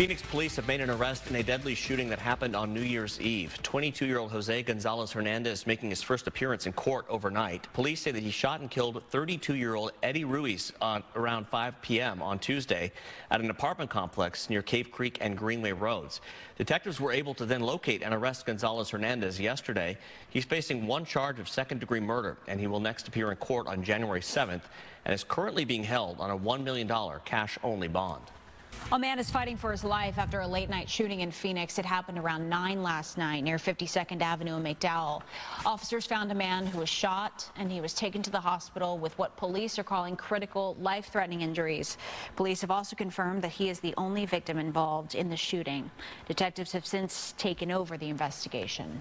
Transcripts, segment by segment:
Phoenix police have made an arrest in a deadly shooting that happened on New Year's Eve. 22-year-old Jose Gonzalez Hernandez making his first appearance in court overnight. Police say that he shot and killed 32-year-old Eddie Ruiz around 5 p.m. on Tuesday at an apartment complex near Cave Creek and Greenway Roads. Detectives were able to then locate and arrest Gonzalez Hernandez yesterday. He's facing one charge of second-degree murder, and he will next appear in court on January 7th and is currently being held on a $1 million cash-only bond. A man is fighting for his life after a late-night shooting in Phoenix. It happened around 9 last night near 52nd Avenue in McDowell. Officers found a man who was shot, and he was taken to the hospital with what police are calling critical, life-threatening injuries. Police have also confirmed that he is the only victim involved in the shooting. Detectives have since taken over the investigation.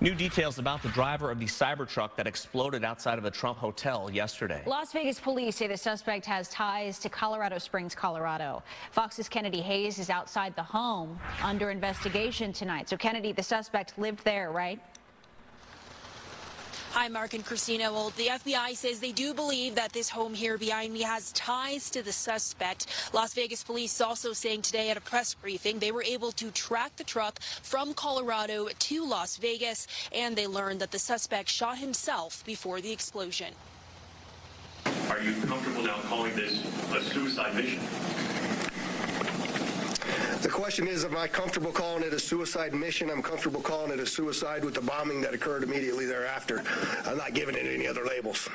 New details about the driver of the Cybertruck that exploded outside of a Trump hotel yesterday. Las Vegas police say the suspect has ties to Colorado Springs, Colorado. Fox's Kennedy Hayes is outside the home under investigation tonight. So, Kennedy, the suspect lived there, right? Hi, Mark and Christina. Well, the FBI says they do believe that this home here behind me has ties to the suspect. Las Vegas police also saying today at a press briefing they were able to track the truck from Colorado to Las Vegas, and they learned that the suspect shot himself before the explosion. Are you comfortable now calling this a suicide mission? The question is, am I comfortable calling it a suicide mission? I'm comfortable calling it a suicide with the bombing that occurred immediately thereafter. I'm not giving it any other labels.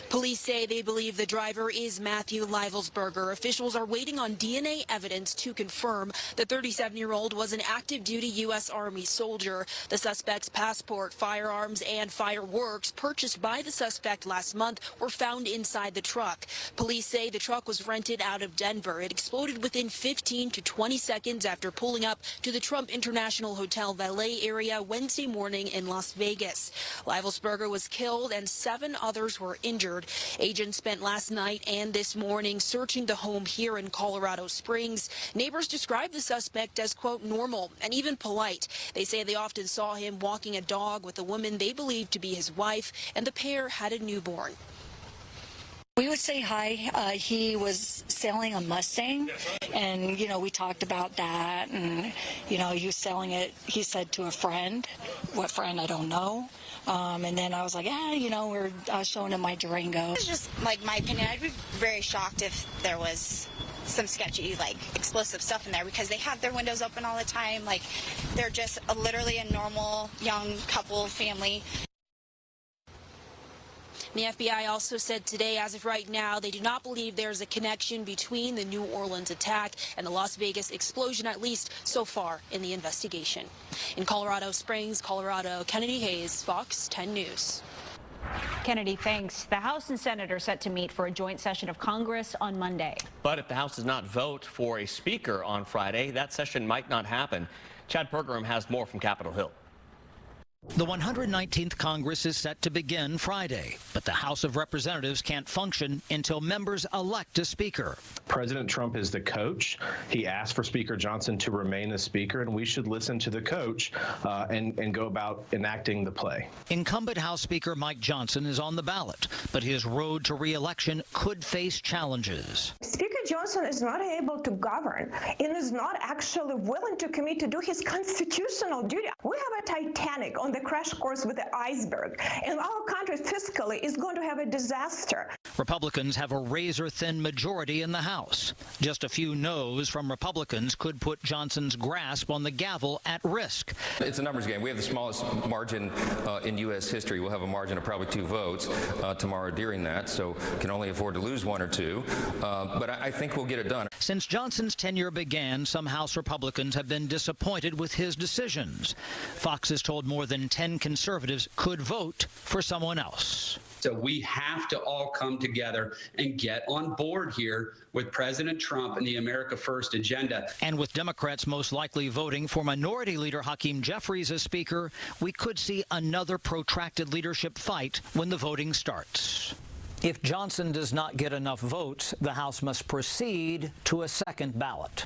Police say they believe the driver is Matthew Livelsberger. Officials are waiting on DNA evidence to confirm the 37-year-old was an active duty U.S. Army soldier. The suspect's passport, firearms, and fireworks purchased by the suspect last month were found inside the truck. Police say the truck was rented out of Denver. It exploded within 15 to 20 seconds after pulling up to the Trump International Hotel valet area Wednesday morning in Las Vegas. Livelsberger was killed and 7 others were injured. Agents spent last night and this morning searching the home here in Colorado Springs. Neighbors described the suspect as, quote, normal and even polite. They say they often saw him walking a dog with a woman they believed to be his wife, and the pair had a newborn. We would say hi. He was selling a Mustang, and, you know, we talked about that, and, you know, he was selling it, he said, to a friend. What friend, I don't know. And then I was like, yeah, you know, I was showing him my Durango. It's just, like, my opinion. I'd be very shocked if there was some sketchy, like, explosive stuff in there, because they have their windows open all the time. Like, they're just literally a normal young couple, family. The FBI also said today, as of right now, they do not believe there's a connection between the New Orleans attack and the Las Vegas explosion, at least so far in the investigation. In Colorado Springs, Colorado, Kennedy Hayes, Fox 10 News. Kennedy, thanks. The House and Senate are set to meet for a joint session of Congress on Monday. But if the House does not vote for a speaker on Friday, that session might not happen. Chad Pergram has more from Capitol Hill. The 119th Congress is set to begin Friday, but the House of Representatives can't function until members elect a speaker. President Trump is the coach. He asked for Speaker Johnson to remain the speaker, and we should listen to the coach and go about enacting the play. Incumbent House Speaker Mike Johnson is on the ballot, but his road to re-election could face challenges. Speaker Johnson is not able to govern and is not actually willing to commit to do his constitutional duty. We have a Titanic on the crash course with the iceberg, and our country fiscally is going to have a disaster. Republicans have a razor-thin majority in the House. Just a few no's from Republicans could put Johnson's grasp on the gavel at risk. It's a numbers game. We have the smallest margin in U.S. history. We'll have a margin of probably 2 votes tomorrow during that, so can only afford to lose 1 or 2. But I think we'll get it done. Since Johnson's tenure began, some House Republicans have been disappointed with his decisions. Fox has told more than 10 conservatives could vote for someone else. So we have to all come together and get on board here with President Trump and the America First agenda. And with Democrats most likely voting for Minority Leader Hakeem Jeffries as Speaker, we could see another protracted leadership fight when the voting starts. If Johnson does not get enough votes, the House must proceed to a second ballot.